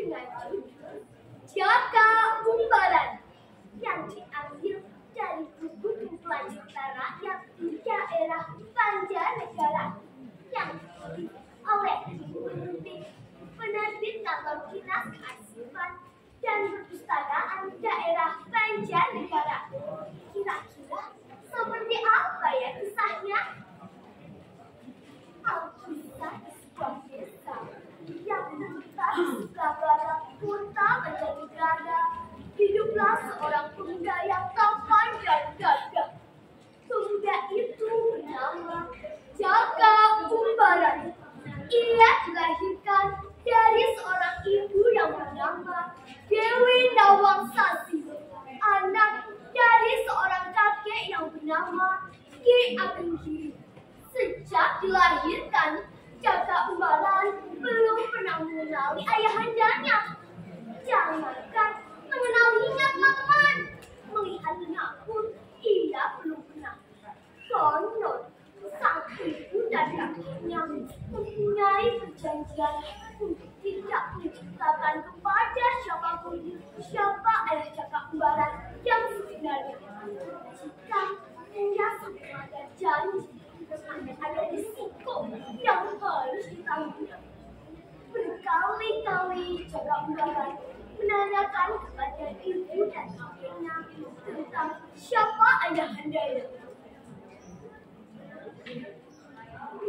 dengan judul Jaka Umbaran yang diambil dari buku kumpulan cerita rakyat di daerah Banjarnegara yang ditulis oleh penerbit kantor Dinas Kearsipan dan Perpustakaan Daerah Banjarnegara. Kira-kira seperti apa ya kisahnya? Alkisah di sebuah desa yang terletak di sebelah barat kota Banjarnegara. Hiduplah seorang pemuda yang tampan dan gagah. Pemuda itu bernama Jaka Umbaran. Ia dilahirkan dari seorang ibu yang bernama Dewi Nawangsari, anak dari seorang kakek yang bernama Ki Ageng Giri. Sejak dilahirkan, Jaka Umbaran belum pernah mengenali ayahandanya. Jangankan mengenalinya, teman-teman, melihatnya pun ia belum pernah. Konon sang ibu dan kakeknya mempunyai perjanjian untuk tidak menceritakan kepada siapapun siapa ayah Jaka Umbaran yang sebenarnya. Jika ia sampai ada janji, ada risiko yang harus ditanggung. Berkali-kali Jaka Umbaran menanyakan kepada ibu dan kakeknya tentang siapa ayahandanya.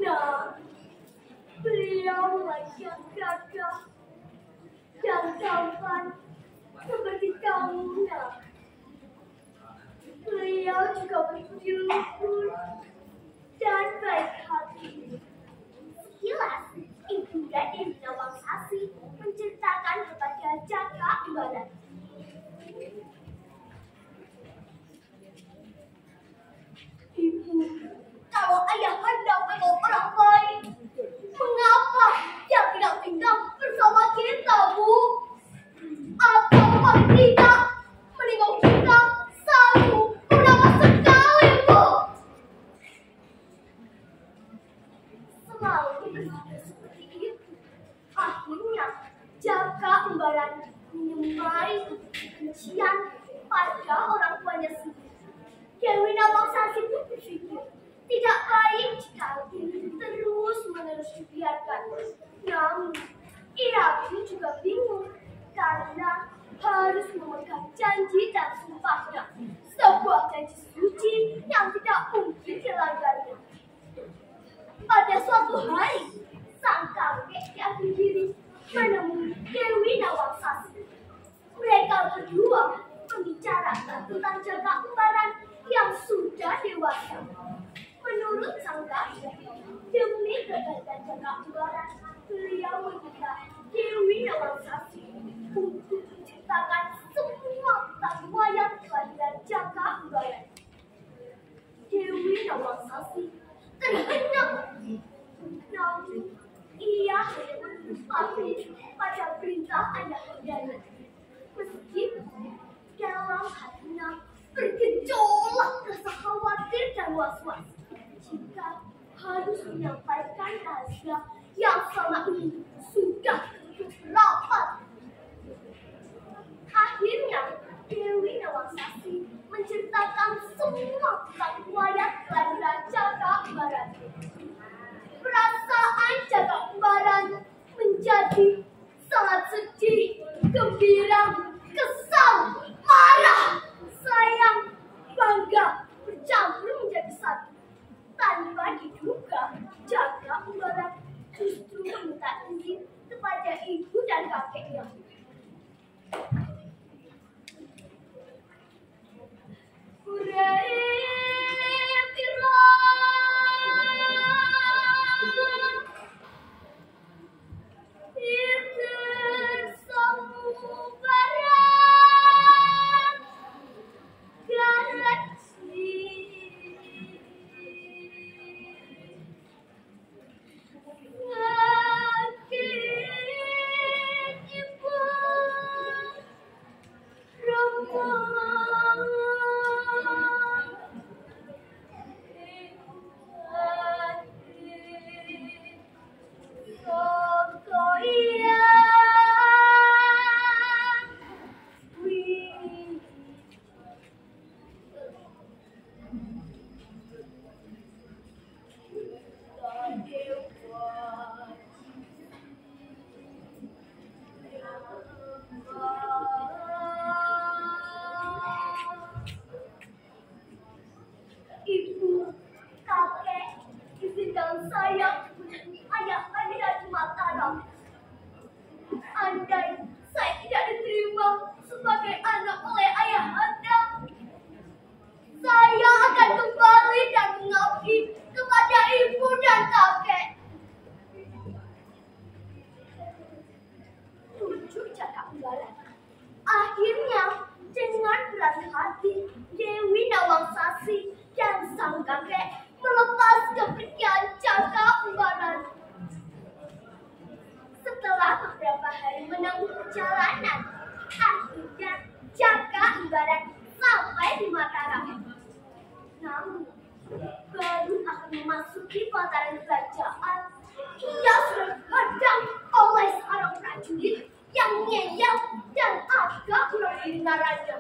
Nah, beliau yang gagah dan tampan seperti kamu, nah. Beliau juga berbudi luhur dan baik hati. Sekilas, Ibunda Dewi Nawangsari menceritakan kepada Jaka Umbaran. Ibu, kalau ayahanda memang orang baik, mengapa dia tidak tinggal bersama kita, Bu? Atau paling tidak meninggal kita satu beberapa sekali, Bu? Selalu berpikir seperti itu. Akhirnya Jaka Umbaran menyemai kebencian pada orang tuanya sendiri. Dewi Nawangsari pun berpikir tidak baik jika ini terus-menerus dibiarkan. Namun, ia pun juga bingung karena harus memegang janji dan sumpahnya. Sebuah janji suci yang tidak mungkin dilanggarnya. Pada suatu hari, sang kakek Ki Ageng Giri menemui Dewi Nawangsari. Mereka berdua membicarakan tentang Jaka Umbaran yang sudah dewasa. Menurut sang kakek, demi kebaikan Jaka Umbaran, beliau meminta Dewi Nawangsari untuk menceritakan semua tentang riwayat kelahiran Jaka Umbaran. Dewi Nawangsari terhenyak, namun ia hanya patuh pada perintah ayahandanya. Meskipun dalam hatinya bergejolak rasa khawatir dan was-was jika harus menyampaikan rahasia yang selama ini sudah tertutup rapat. Akhirnya Dewi Nawangsari menceritakan semua tentang riwayat kelahiran Jaka Umbaran. Perasaan Jaka Umbaran menjadi sangat sedih, gembira, kesal, marah, sayang, bangga bercampur menjadi satu. Tanpa diduga, Jaka Umbaran justru meminta izin kepada ibu dan kakeknya. dan saya tidak diterima sebagai anak oleh ayah Anda. Saya akan kembali dan mengabdi kepada ibu dan kakek. Lucu Jaka Unggaran. Akhirnya dengan berat hati Dewi Nawangsari dan sang kakek melepas kepergian Jaka Unggaran. Setelah beberapa hari menempuh perjalanan, akhirnya Jaka Unggaran sampai di Mataram. Namun, baru akan memasuki pelataran kerajaan, ia sudah dihadang oleh seorang prajurit yang ngeyel dan agak kurang didengarannya.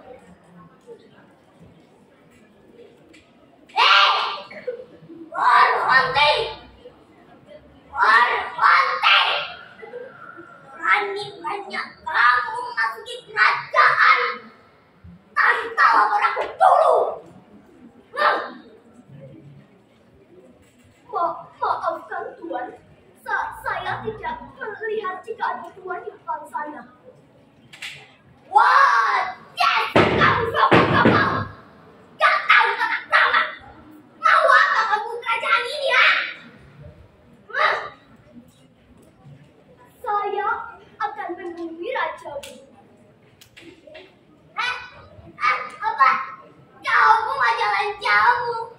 Horhonti! Horhonti! Berani-beraninya kamu memasuki kerajaan tanpa lapor aku dulu. Maafkan Tuan, saya tidak melihat jika ada Tuan di depan sana. Wah, yes, kamu sokong-sokong. Gak tahu tata krama. Mau apa kamu kerajaan ini, ya? Saya akan menemui rajamu. Apa? Kamu mau jalan jauh?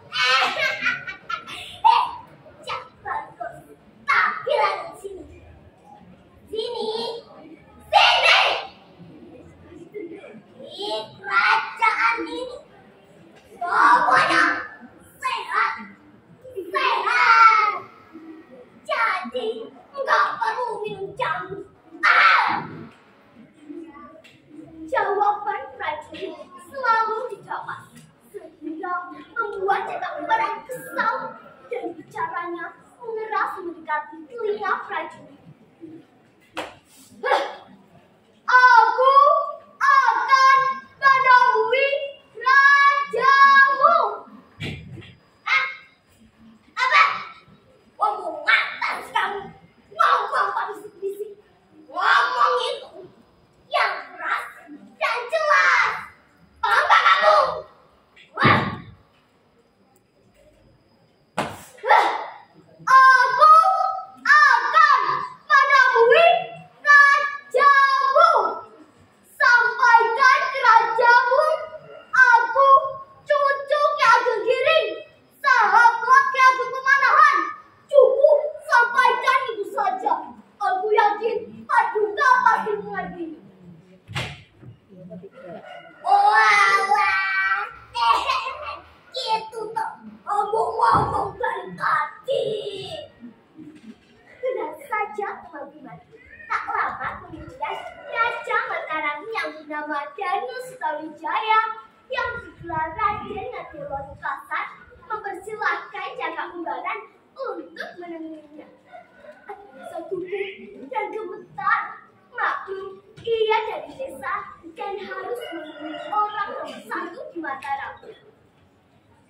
Bagus. Tapi lagi sini. Sini. Di kerajaan ini semuanya sehat. Sehat. Jadi nggak perlu minum jamu. Jawaban prajurit selalu dijawab, sehingga membuat Jaka Unggaran kesal dan bicaranya mengeras mendekati telinga prajurit. Aku akan menemui rajamu. Apa? Ngomong atas kamu. Ngomong bisik-bisik. Ngomong itu yang keras dan jelas. Paham tak kamu? Aku akan menemui rajamu. Sampaikan ke rajamu, aku cucu Ki Ageng Giring, sahabat Ki Ageng Pemanahan. Cukup sampaikan itu saja. Aku yakin Paduka pasti mengerti. Walah, gitu toh. Ngomong dari tadi. Benar saja, teman-teman. Tak lama kemudian, Raja Mataram yang bernama Danu Sutawijaya yang digelar Raden Ngadewani Kasar mempersilahkan Jaka Unggaran untuk menemuinya. Satu dan gemetar. Maklum, ia dari desa dan harus menemui orang nomor satu di Mataram.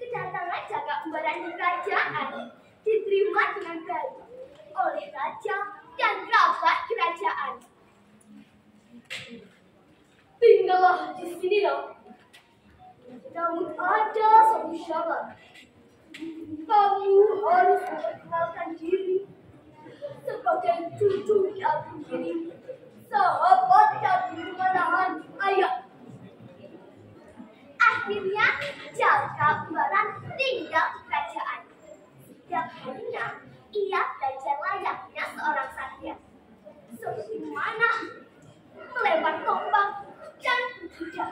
Kedatangan Jaka Unggaran di kerajaan diterima dengan baik oleh raja dan kerabat kerajaan. Tinggallah di sini dong. Namun ada satu syarat. Kamu harus memperkenalkan diri sebagai cucu Ki Ageng Giring, sahabat Ki Ageng Pemanahan. Ayo. Akhirnya Jaka Unggaran tinggal di kerajaan. Setiap harinya ia belajar layaknya seorang satria, seperti memanah, melempar tombak, dan berkuda.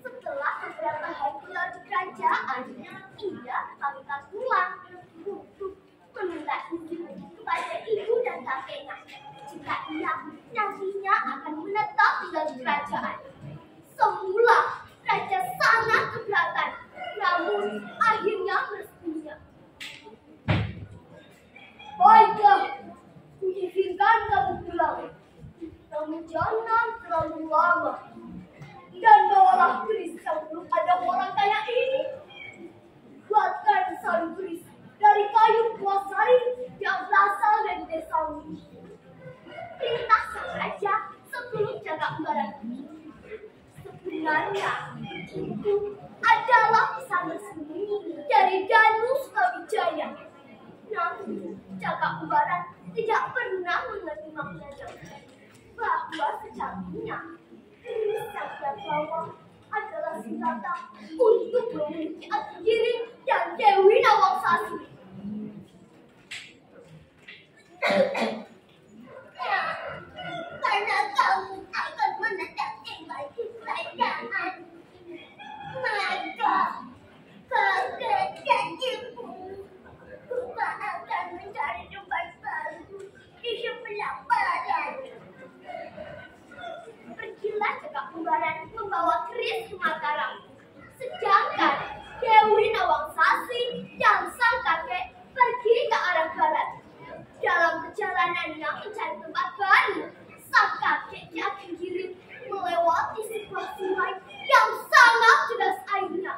Setelah beberapa hari tinggal di kerajaan, ia pamitan pulang untuk meminta izin kepada ibu dan kakeknya jika ia nantinya akan menetap tinggal di kerajaan. Semula raja sangat keberatan, namun akhirnya merestuinya. Baiklah, kuizinkan kamu pulang, namun jangan terlalu lama. Dan bawalah keris yang belum ada orang kaya ini. Buatkan sarung keris dari kayu buah sari yang berasal dari desamu. Perintah sang raja sebenarnya itu adalah pesan tersembunyi dari Danus Brawijaya. Namun, Cakak Kubaran tidak pernah mengerti maknanya, bahwa sejatinya Sang Bawah adalah senjata untuk memiliki Aki Giring dan Dewi Nawangsari. Karena kamu akan mendatangi baju kerajaan, maka kakek dan ibu akan mencari tempat baru di sebelah barat. Pergilah Cakak Kubaran membawa keris ke Mataram, sedangkan Dewi Nawangsari dan sang kakek pergi ke arah barat. Dalam perjalanannya mencari tempat baru, sang kakek Aki Giring melewati sebuah sungai yang sangat deras airnya,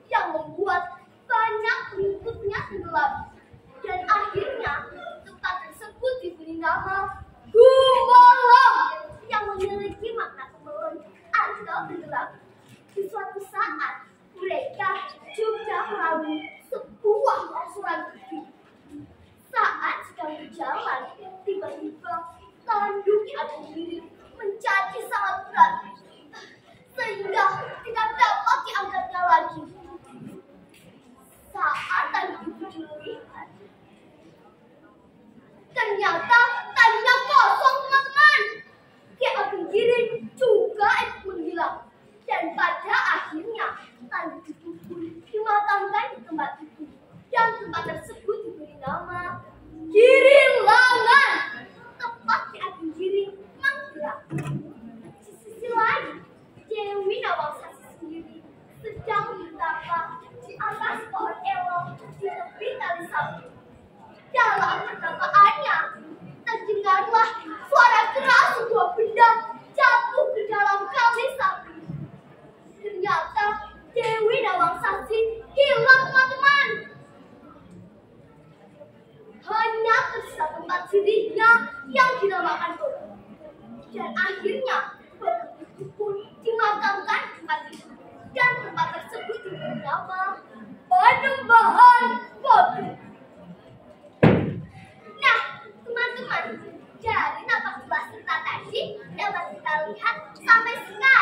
yang membuat banyak pengikutnya tenggelam. Dan akhirnya tempat tersebut diberi nama Gumbalang, yang memiliki makna kemelut atau tenggelam. Di suatu saat mereka juga melalui sebuah longsoran bukit. Saat sedang berjalan, tiba-tiba tanduk Aki Giring menjadi sangat berat, sehingga tidak dapat diangkatnya lagi. Saat tanduk itu dilihat, ternyata tadinya kosong, teman-teman. Ki Aki Giring juga ikut menghilang, dan pada akhirnya tanduk itu pun dimakamkan di tempat itu, dan tempat tersebut diberi nama Girilangan, tempat Ki Aki Giring mangkrak. Di sisi lain, Dewi Nawangsari sendiri sedang bertapa di atas pohon elo di tepi Kali Sapi. Dalam pertapaannya, terdengarlah suara keras sebuah benda jatuh ke dalam Kali Sapi. Ternyata Dewi Nawangsari hilang, teman-teman. Hanya tersisa tempat sirihnya yang dinamakan Bodong. Dan akhirnya Bodong itu pun dimakamkan di tempat itu, dan tempat tersebut diberi nama Panembahan Bodong. Nah, teman-teman, dari nampak jelas cerita tadi dapat kita lihat sampai sekarang